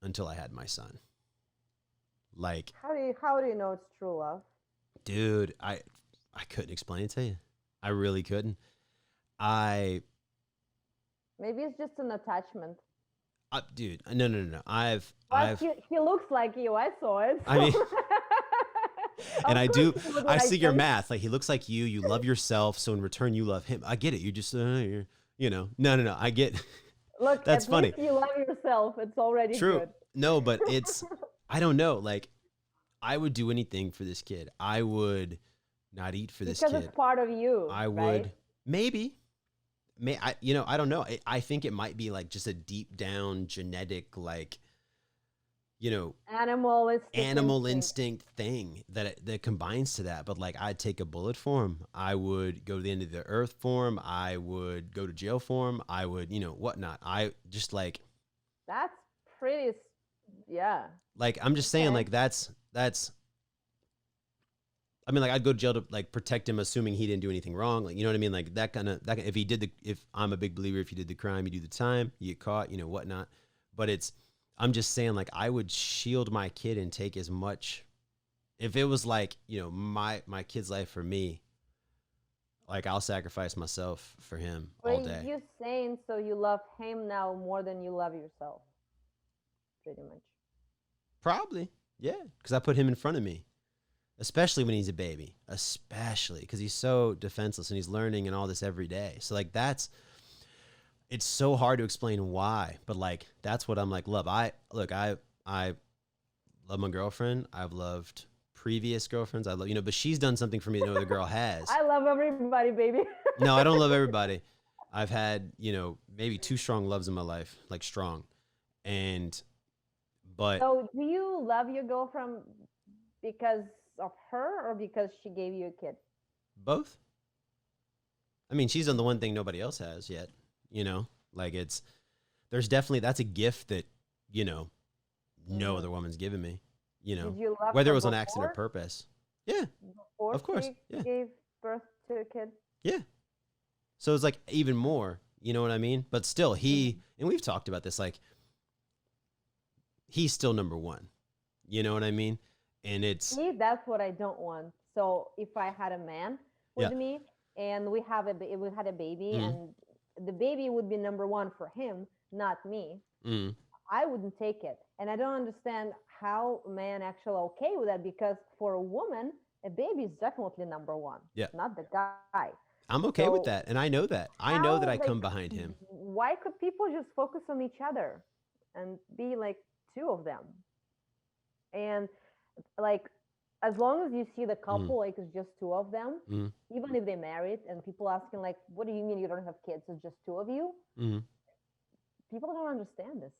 until I had my son. Like, how do you know it's true love? dude, I couldn't explain it to you. I really couldn't. I Maybe it's just an attachment. Dude, no. But I've he looks like you. I saw it. I mean, Of and I course do. you would I like see your him. math. Like he looks like you. You love yourself, so in return, you love him. I get it. You just, you know, no. I get. Look, That's at funny. least you love yourself. It's already True. good. No, but it's. I don't know. Like, I would do anything for this kid. I would not eat for this Because kid. it's part of you. I right? would maybe. I don't know. I think it might be like just a deep down genetic, like, you know, animal instinct thing that combines to that. But like, I'd take a bullet for him. I would go to the end of the earth for him. I would go to jail for him. I would, you know, whatnot. I just like, That's pretty. Yeah. like, I'm just saying, Okay. like, that's, I mean, like, I'd go to jail to like protect him, assuming he didn't do anything wrong. Like, you know what I mean? Like if he did if I'm a big believer, if you did the crime, you do the time, you get caught, you know, whatnot. But I'm just saying, like, I would shield my kid and take as much, if it was like, you know, my kid's life for me, like I'll sacrifice myself for him all day. You saying so you love him now more than you love yourself, pretty much. Probably. Yeah. Cause I put him in front of me. Especially when he's a baby, especially because he's so defenseless and he's learning and all this every day. So like it's so hard to explain why, but like that's what I'm like. Love. I love my girlfriend. I've loved previous girlfriends. I love, you know, but she's done something for me that no other girl has. I love everybody, baby. No, I don't love everybody. I've had, you know, maybe 2 strong loves in my life, like strong, but So do you love your girlfriend because of her or because she gave you a kid? both. I mean, she's done the one thing nobody else has yet, you know, like there's definitely, that's a gift that, you know, no other woman's given me, you know, Did you love whether her it was on accident or before? purpose. Yeah, Before of course. she Yeah. gave birth to a kid? Yeah. So it's like even more, you know what I mean? But still, Mhm. and we've talked about this, like, he's still number one. You know what I mean? And it's, See, that's what I don't want. So if I had a man with yeah. me and we had a baby, Mm, and the baby would be number one for him, not me, mm, I wouldn't take it. And I don't understand how men actually okay with that, because for a woman, a baby is definitely number one, yeah. not the guy. I'm okay with So that. And I know that. I know that how, I like, come behind him. why could people just focus on each other and be like two of them? And like, as long as you see the Mm, couple like it's just two of them, mm, even if they're married, and people asking like, what do you mean you don't have kids, it's just two of you? mm. People don't understand this.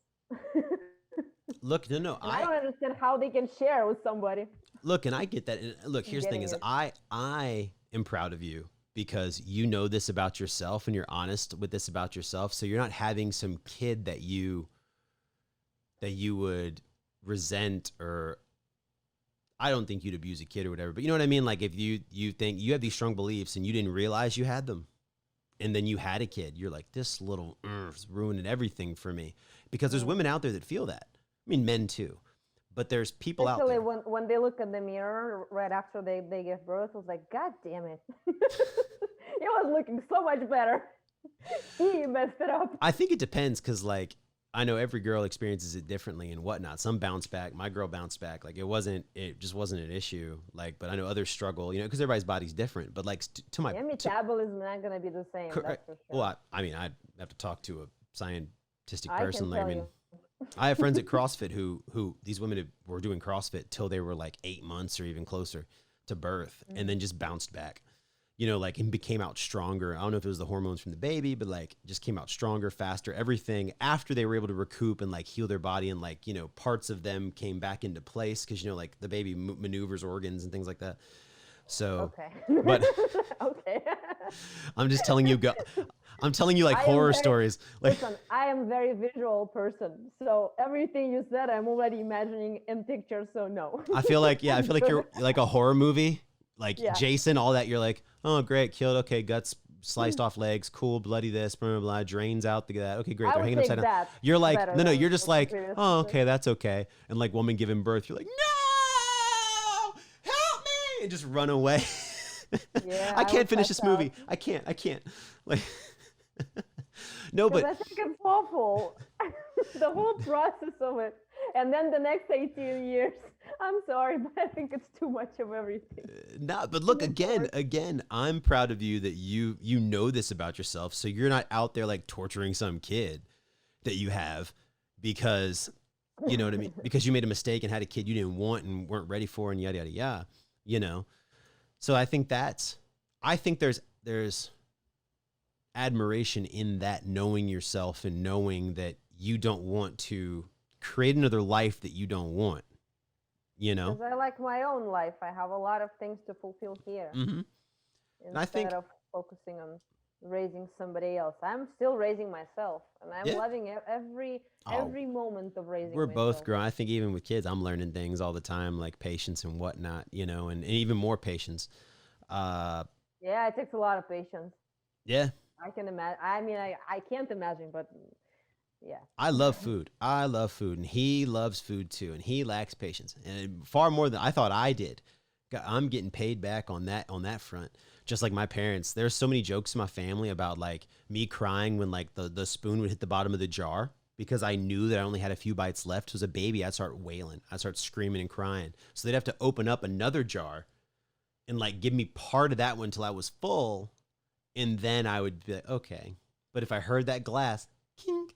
Look, no, no, And I don't understand how they can share with somebody. look, and I get that. And look, I'm here's the thing getting is it. I am proud of you because you know this about yourself and you're honest with this about yourself. So you're not having some kid that you would resent, or I don't think you'd abuse a kid or whatever, but you know what I mean? Like if you think you have these strong beliefs and you didn't realize you had them, and then you had a kid, you're like, this little is ruining everything for me. Because there's women Mm. out there that feel that. I mean, men too. But there's people out Especially there. when they look in the mirror right after they give birth, I was like, God damn it. He was looking so much better. He messed it up. I think it depends because, like, I know every girl experiences it differently and whatnot. Some bounce back. My girl bounced back. Like, it just wasn't an issue. Like, but I know others struggle, you know, because everybody's body's different. But, like, to my, Yeah, to, metabolism not gonna be the same, that's for well, sure. I mean, I'd have to talk to a scientific I can person. Like, I tell mean, you. I have friends at CrossFit who these women were doing CrossFit till they were like 8 months or even closer to birth, and then just bounced back, you know, like, and became out stronger. I don't know if it was the hormones from the baby, but like just came out stronger, faster, everything after they were able to recoup and like heal their body, and like, you know, parts of them came back into place because, you know, like the baby maneuvers organs and things like that. So, Okay. but Okay. I'm just telling you, I'm telling you like I am horror very stories. Like, Listen, I am very visual person. So everything you said I'm already imagining in pictures, so no. I feel like, yeah, I I'm feel like good. you're like a horror movie, like Yeah. Jason, all that. You're like, oh, great, killed. Okay, guts sliced off, legs, cool, bloody this, blah, blah, blah, drains out the that. Okay, great. I They're would hanging upside take down. that You're like, better no, no, than you're just what the like, previous oh, picture. okay, that's okay. And like woman giving birth, you're like, no, help me, and just run away. Yeah, I I would can't finish pass this out. movie. I can't. Like, no, Because but I think it's awful. The whole process of it. And then the next 18 years. I'm sorry, but I think it's too much of everything. not, but Too look, much again, work. I'm proud of you that you know this about yourself, so you're not out there like torturing some kid that you have because, you know what I mean, because you made a mistake and had a kid you didn't want and weren't ready for, and yada yada yada, you know. So I think there's admiration in that, knowing yourself and knowing that you don't want to create another life that you don't want, you know. Because I like my own life. I have a lot of things to fulfill here Mm-hmm. And I instead think, of focusing on raising somebody else. I'm still raising myself, and I'm yeah, loving oh, every moment of raising we're both myself. growing. I think even with kids, I'm learning things all the time, like patience and whatnot, you know, and even more patience. Uh, Yeah, it takes a lot of patience. yeah, I can imagine. I mean, I can't imagine, but yeah. I love food. I love food, and he loves food too, and he lacks patience, and far more than I thought I did. I'm getting paid back on that front. Just like my parents, there's so many jokes in my family about like me crying when like the spoon would hit the bottom of the jar because I knew that I only had a few bites left. As a baby, I'd start wailing, I'd start screaming and crying. So they'd have to open up another jar and like give me part of that one until I was full, and then I would be like, okay. But if I heard that glass, kink,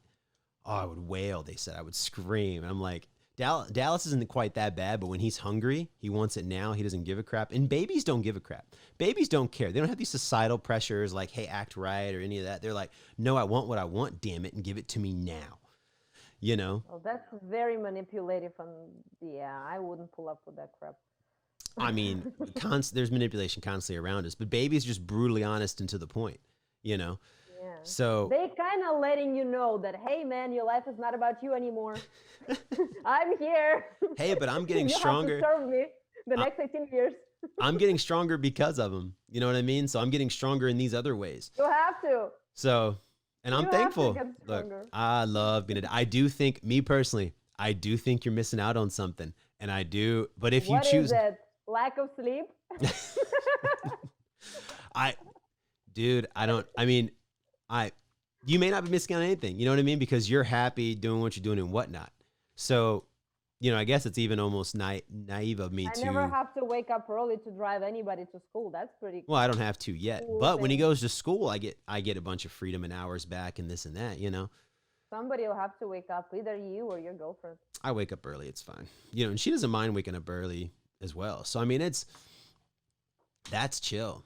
oh, I would wail. They said I would scream. And I'm like, Dallas isn't quite that bad, but when he's hungry, he wants it now. He doesn't give a crap. And babies don't give a crap. Babies don't care. They don't have these societal pressures like, hey, act right or any of that. They're like, no, I want what I want, damn it, and give it to me now. You know? Well, that's very manipulative, and yeah, I wouldn't pull up with that crap. I mean, there's manipulation constantly around us, but babies are just brutally honest and to the point, you know? Yeah. So, They kind of letting you know that, hey, man, your life is not about you anymore. I'm here. hey, but I'm getting You have to stronger. serve me the I, next 18 years. I'm getting stronger because of them. You know what I mean? So I'm getting stronger in these other ways. You have to. So, and I'm You have to thankful. get Look, stronger. I love being I do think, me personally, I do think you're missing out on something. And I do, but if you What is choose, it? Lack of sleep? I, dude, I mean, you may not be missing on anything. You know what I mean? Because you're happy doing what you're doing and whatnot. So, I guess it's even almost naive of me I never to, have to wake up early to drive anybody to school. That's pretty well, I don't have to yet, cool but when he thing. goes to school, I get a bunch of freedom and hours back and this and that. Somebody will have to wake up, either you or your girlfriend. I wake up early. It's fine. And she doesn't mind waking up early as well. So, I mean, that's chill.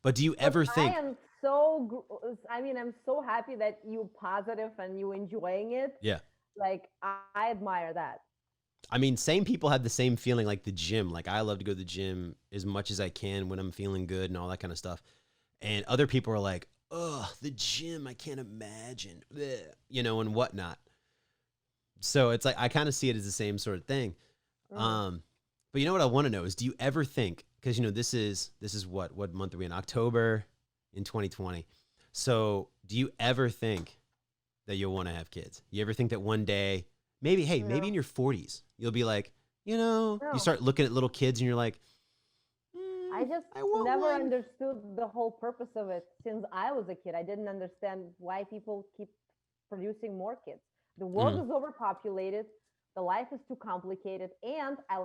But do you But ever I think, am I'm so happy that you positive and you enjoying it. yeah, Like, I admire that. I mean, same people have the same feeling like the gym. Like I love to go to the gym as much as I can when I'm feeling good and all that kind of stuff. And other people are like, "Oh, the gym, I can't imagine," and whatnot. So it's like I kind of see it as the same sort of thing. Mm. Um, but you know what I want to know is, do you ever think? Because this is what month are we in? October in 2020. So do you ever think that you'll want to have kids? You ever think that one day, maybe in No, your 40s, you'll be like, you no. start looking at little kids and you're like, I just I want never one. understood the whole purpose of it since I was a kid. I didn't understand why people keep producing more kids. The world Mm, is overpopulated, the life is too complicated, and I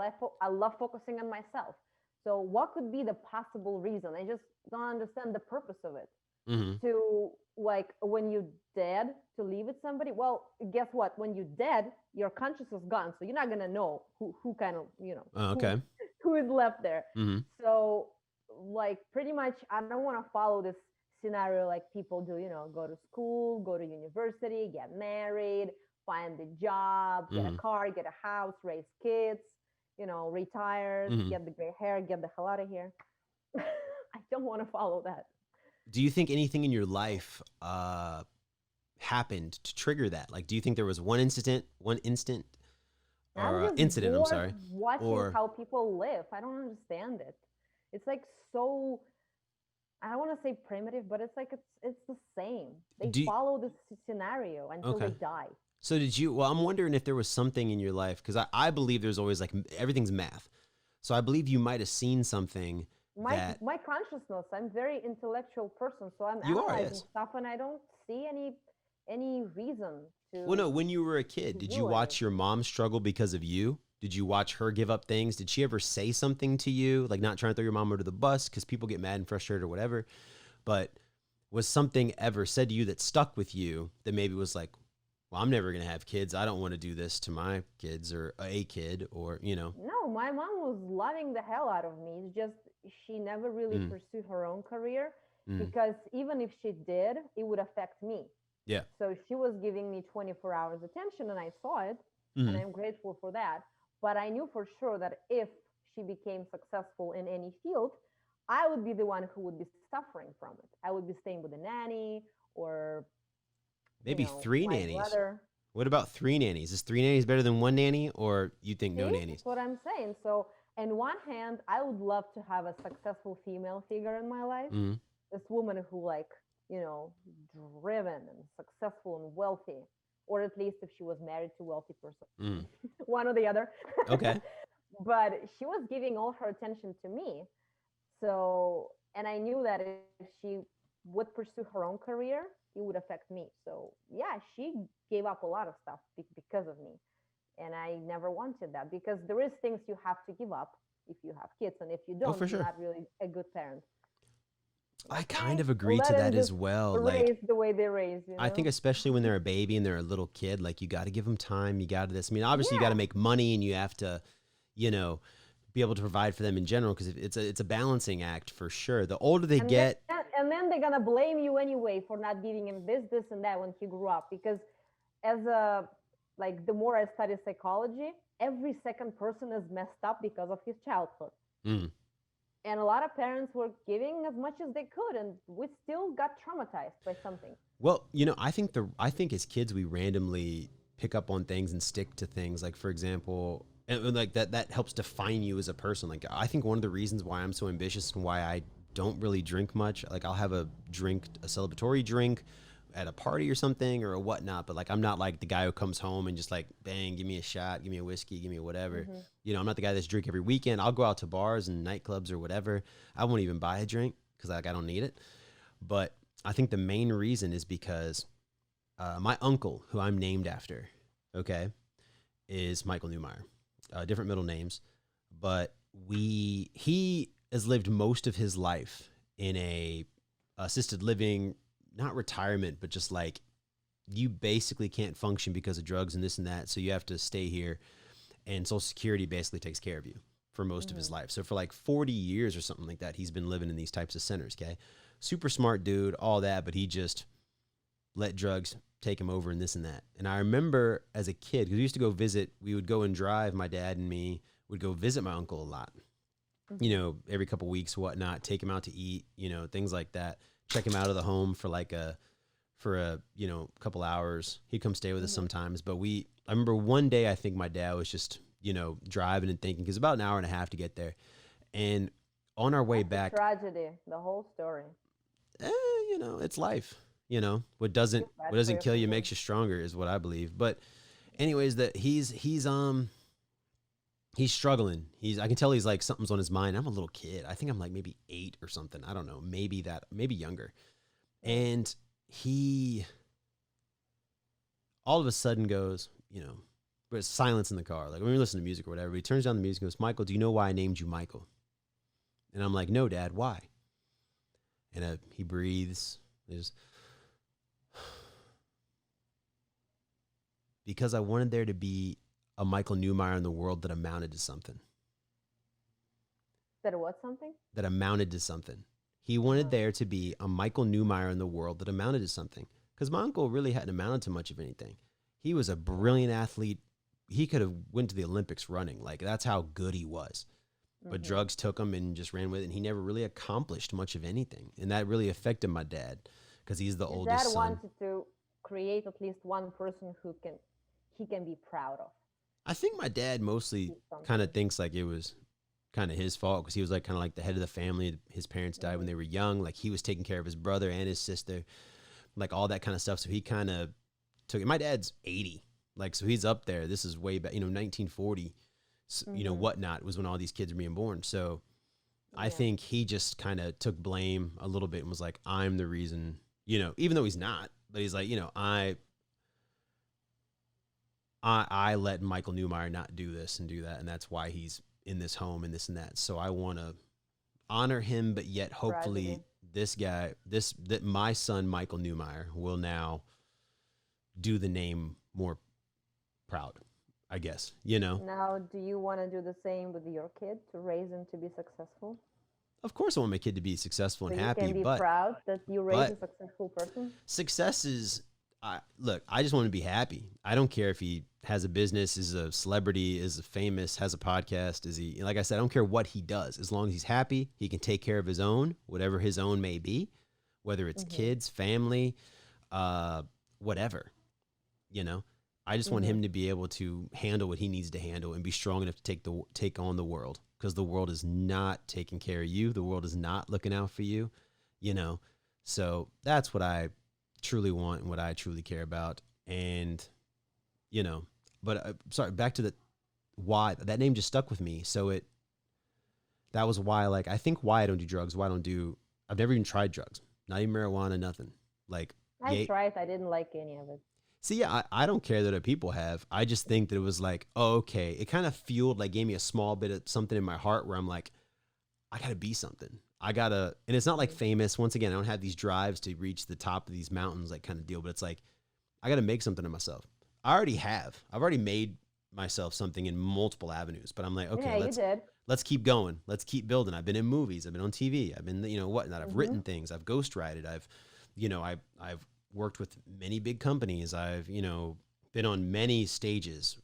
love focusing on myself. So, what could be the possible reason? I just don't understand the purpose of it. mm-hmm. To, like, when you're dead, to leave with somebody. Well, guess what? When you're dead, your conscience is gone, so you're not gonna know who kind of Oh, who okay. who is left there. Mm-hmm. So, like, pretty much, I don't want to follow this scenario like people do. Go to school, go to university, get married, find a job, get a Mm-hmm. car, get a house, raise kids. Retire, Mm-hmm. get the gray hair, get the hell out of here. I don't want to follow that. Do you think anything in your life happened to trigger that? Like, do you think there was one instant, I'm or just incident? I'm bored sorry, watching or how people live. I don't understand it. It's like, so, I don't want to say primitive, but it's like it's the same. They do you, follow this scenario until they okay. die. So did you? Well, I'm wondering if there was something in your life because I believe there's always like everything's math. So I believe you might have seen something My that my consciousness. I'm very intellectual person, so I'm you are. analyzing Yes. stuff, and I don't see any reason Well, no. to When you were a kid, to did you ruin it. watch your mom struggle because of you? Did you watch her give up things? Did she ever say something to you, like not trying to throw your mom under the bus because people get mad and frustrated or whatever? But was something ever said to you that stuck with you that maybe was like, well, I'm never gonna have kids. I don't want to do this to my kids or a kid or. No, my mom was loving the hell out of me. It's just she never really Mm, pursued her own career, mm, because even if she did, it would affect me. yeah. So she was giving me 24 hours attention, and I saw it, and Mm, I'm grateful for that. But I knew for sure that if she became successful in any field, I would be the one who would be suffering from it. I would be staying with a nanny, or, maybe three my nannies. brother. What about three nannies? Is three nannies better than one nanny, or you think no See, that's nannies? what I'm saying. So, on one hand, I would love to have a successful female figure in my life. Mm, This woman who, like, you know, driven and successful and wealthy, or at least if she was married to a wealthy person, mm. one or the other. Okay. But she was giving all her attention to me. So, and I knew that if she would pursue her own career, it would affect me. So, yeah, she gave up a lot of stuff because of me. And I never wanted that, because there is things you have to give up if you have kids. And if you Oh, don't, for you're sure. not really a good parent. I kind Okay, of agree let to them that as just well. Like, raise the way they raise, I think especially when they're a baby and they're a little kid, like you got to give them time. You got to this. I mean, obviously you got to Yeah. make money and you have to, you know, be able to provide for them in general because it's a balancing act for sure. The older they get, And then they're gonna blame you anyway for not giving him this, and that when he grew up. Because, as a like, the more I study psychology, every second person is messed up because of his childhood. mm, And a lot of parents were giving as much as they could, and we still got traumatized by something. Well, I think as kids we randomly pick up on things and stick to things. Like for example, and like that helps define you as a person. Like I think one of the reasons why I'm so ambitious and why I don't really drink much, like I'll have a drink, a celebratory drink at a party or something or a whatnot, but like I'm not like the guy who comes home and just like bang, give me a shot, give me a whiskey, give me whatever. Mm-hmm. I'm not the guy that's drink every weekend. I'll go out to bars and nightclubs or whatever. I won't even buy a drink because like I don't need it. But I think the main reason is because my uncle, who I'm named after, okay, is Michael Newmeyer. Different middle names, but he has lived most of his life in a assisted living, not retirement, but just like you basically can't function because of drugs and this and that, so you have to stay here, and Social Security basically takes care of you for most of his life. So for like 40 years or something like that, he's been living in these types of centers. Okay, super smart dude, all that, but he just let drugs take him over and this and that. And I remember as a kid, because we used to go visit, we would go and drive, my dad and me would go visit my uncle a lot, every couple weeks, whatnot, take him out to eat, things like that, check him out of the home for a couple hours. He'd come stay with us sometimes. But I remember one day, I think my dad was just, driving and thinking, because about an hour and a half to get there. And on our way back, tragedy, the whole story. It's life. What doesn't kill you makes you stronger is what I believe. But anyways, that he's struggling. I can tell he's like something's on his mind. I'm a little kid. I think I'm like maybe 8 or something. I don't know. Maybe younger. And he all of a sudden goes, there's silence in the car. Like when we listen to music or whatever, he turns down the music and goes, "Michael, do you know why I named you Michael?" And I'm like, "No, Dad, why?" And he breathes. Because I wanted there to be a Michael Newmeyer in the world that amounted to something. That what something? That amounted to something. He wanted there to be a Michael Newmeyer in the world that amounted to something. Because my uncle really hadn't amounted to much of anything. He was a brilliant athlete. He could have went to the Olympics running. Like that's how good he was. But drugs took him and just ran with it. And he never really accomplished much of anything. And that really affected my dad because he's the oldest son. Dad wanted to create at least one person who he can be proud of. I think my dad mostly kind of thinks like it was kind of his fault because he was like kind of like the head of the family. His parents died when they were young. Like he was taking care of his brother and his sister, like all that kind of stuff. So he kind of took it. My dad's 80. Like, so he's up there. This is way back, 1940, whatnot was when all these kids were being born. So I think he just kind of took blame a little bit and was like, I'm the reason, even though he's not, but he's like, I let Michael Newmeyer not do this and do that. And that's why he's in this home and this and that. So I want to honor him, but yet hopefully that my son, Michael Newmeyer, will now do the name more proud, I guess, Now, do you want to do the same with your kid to raise him to be successful? Of course I want my kid to be successful and happy, you can be proud that you raise a successful person? Success is, look, I just want to be happy. I don't care if he has a business, is a celebrity, is famous, has a podcast, like I said, I don't care what he does. As long as he's happy, he can take care of his own, whatever his own may be, whether it's kids, family, whatever, I just want him to be able to handle what he needs to handle and be strong enough to take on the world, because the world is not taking care of you. The world is not looking out for you, So that's what I truly want and what I truly care about. And, but sorry, back to why that name just stuck with me. So that was why, like, I think why I don't do drugs, I've never even tried drugs, not even marijuana, nothing. Like I tried, I didn't like any of it. See, yeah, I don't care that other people have. I just think that it was like, oh, okay. It kind of fueled, like gave me a small bit of something in my heart where I'm like, I got to be something. And it's not like famous. Once again, I don't have these drives to reach the top of these mountains, like kind of deal, but it's like, I got to make something of myself. I already have. I've already made myself something in multiple avenues, but I'm like, okay, let's keep going. Let's keep building. I've been in movies. I've been on TV. I've been, whatnot. I've written things. I've ghostwritten. I've worked with many big companies. I've, been on many stages,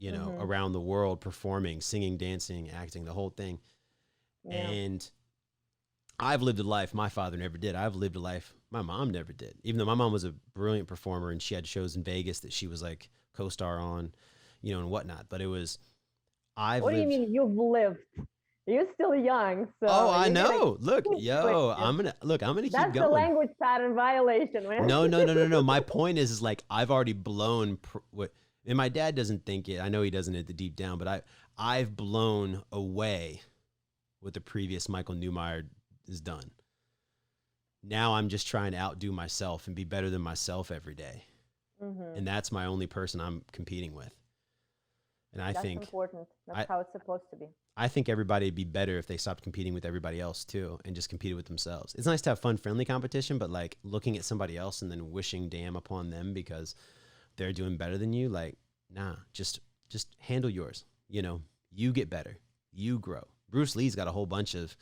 around the world, performing, singing, dancing, acting, the whole thing. Yeah. And I've lived a life my father never did. I've lived a life my mom never did. Even though my mom was a brilliant performer and she had shows in Vegas that she was like co-star on, and whatnot. But it was, I've What do you lived. mean you've lived? You're still young, Oh, so I you gotta know. Look, keep doing yo, it. I'm gonna keep That's a going. language pattern violation, man. No, no, no, no, no. My point is like I've already blown what, and my dad doesn't think it. I know he doesn't at the deep down, but I've blown away what the previous Michael Newmeyer has done. Now I'm just trying to outdo myself and be better than myself every day. Mm-hmm. And that's my only person I'm competing with. And That's important. That's I, how it's supposed to be. I think everybody would be better if they stopped competing with everybody else too and just competed with themselves. It's nice to have fun, friendly competition, but like looking at somebody else and then wishing damn upon them because they're doing better than you, like, nah, just handle yours. You get better, you grow. Bruce Lee's got a whole bunch of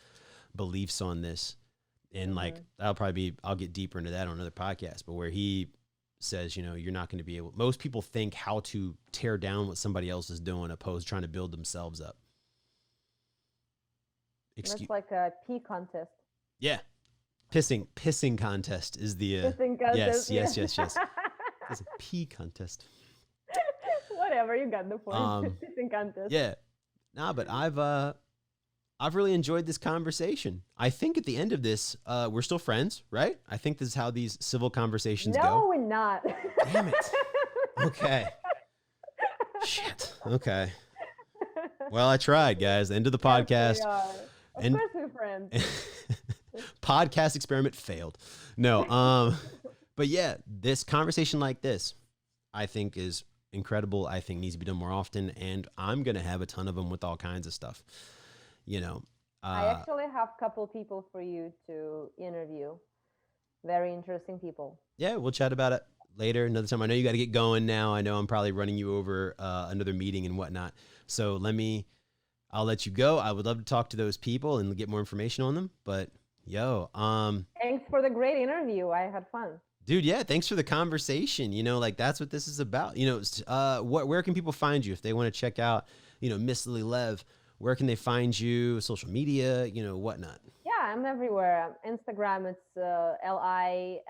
beliefs on this, and like I'll get deeper into that on another podcast, but where he says, you're not going to be able, most people think how to tear down what somebody else is doing opposed to trying to build themselves up. That's like a pee contest. Yeah. Pissing contest is the pissing contest. Yes. It's a pee contest. Whatever, you got the point. Pissing contest. Yeah. Nah, but I've really enjoyed this conversation. I think at the end of this, we're still friends, right? I think this is how these civil conversations go. No, we're not. Damn it. Okay. Shit. Okay. Well, I tried, guys. End of the podcast. Of course we're friends. Podcast experiment failed. No. But yeah, this conversation like this, I think is incredible. I think needs to be done more often. And I'm going to have a ton of them with all kinds of stuff. I actually have a couple people for you to interview. Very interesting people. Yeah, we'll chat about it later, another time. I know you got to get going now. I know I'm probably running you over another meeting and whatnot. So I'll let you go. I would love to talk to those people and get more information on them. But thanks for the great interview. I had fun. Dude, yeah, thanks for the conversation. Like that's what this is about. Where can people find you if they want to check out, Miss Lilly Lev? Where can they find you? Social media, whatnot. Yeah, I'm everywhere. Instagram, it's LILLY.LEV,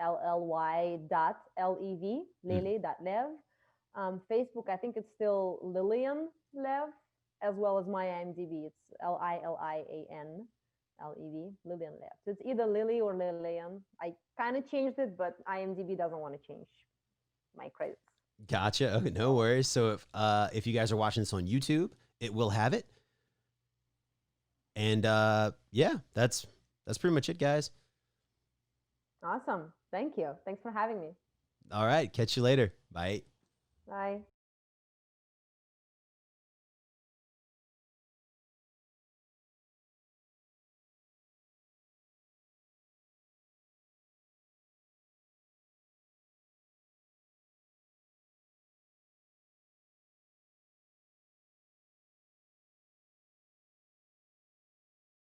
Lily.Lev. Facebook, I think it's still Lillian Lev, as well as my IMDb. It's LILIAN. LEV, Lillian Lev. So it's either Lily or Lillian. I kind of changed it, but IMDb doesn't want to change my credits. Gotcha. Okay, no worries. So if you guys are watching this on YouTube, it will have it. And yeah, that's pretty much it, guys. Awesome. Thank you. Thanks for having me. All right. Catch you later. Bye. Bye.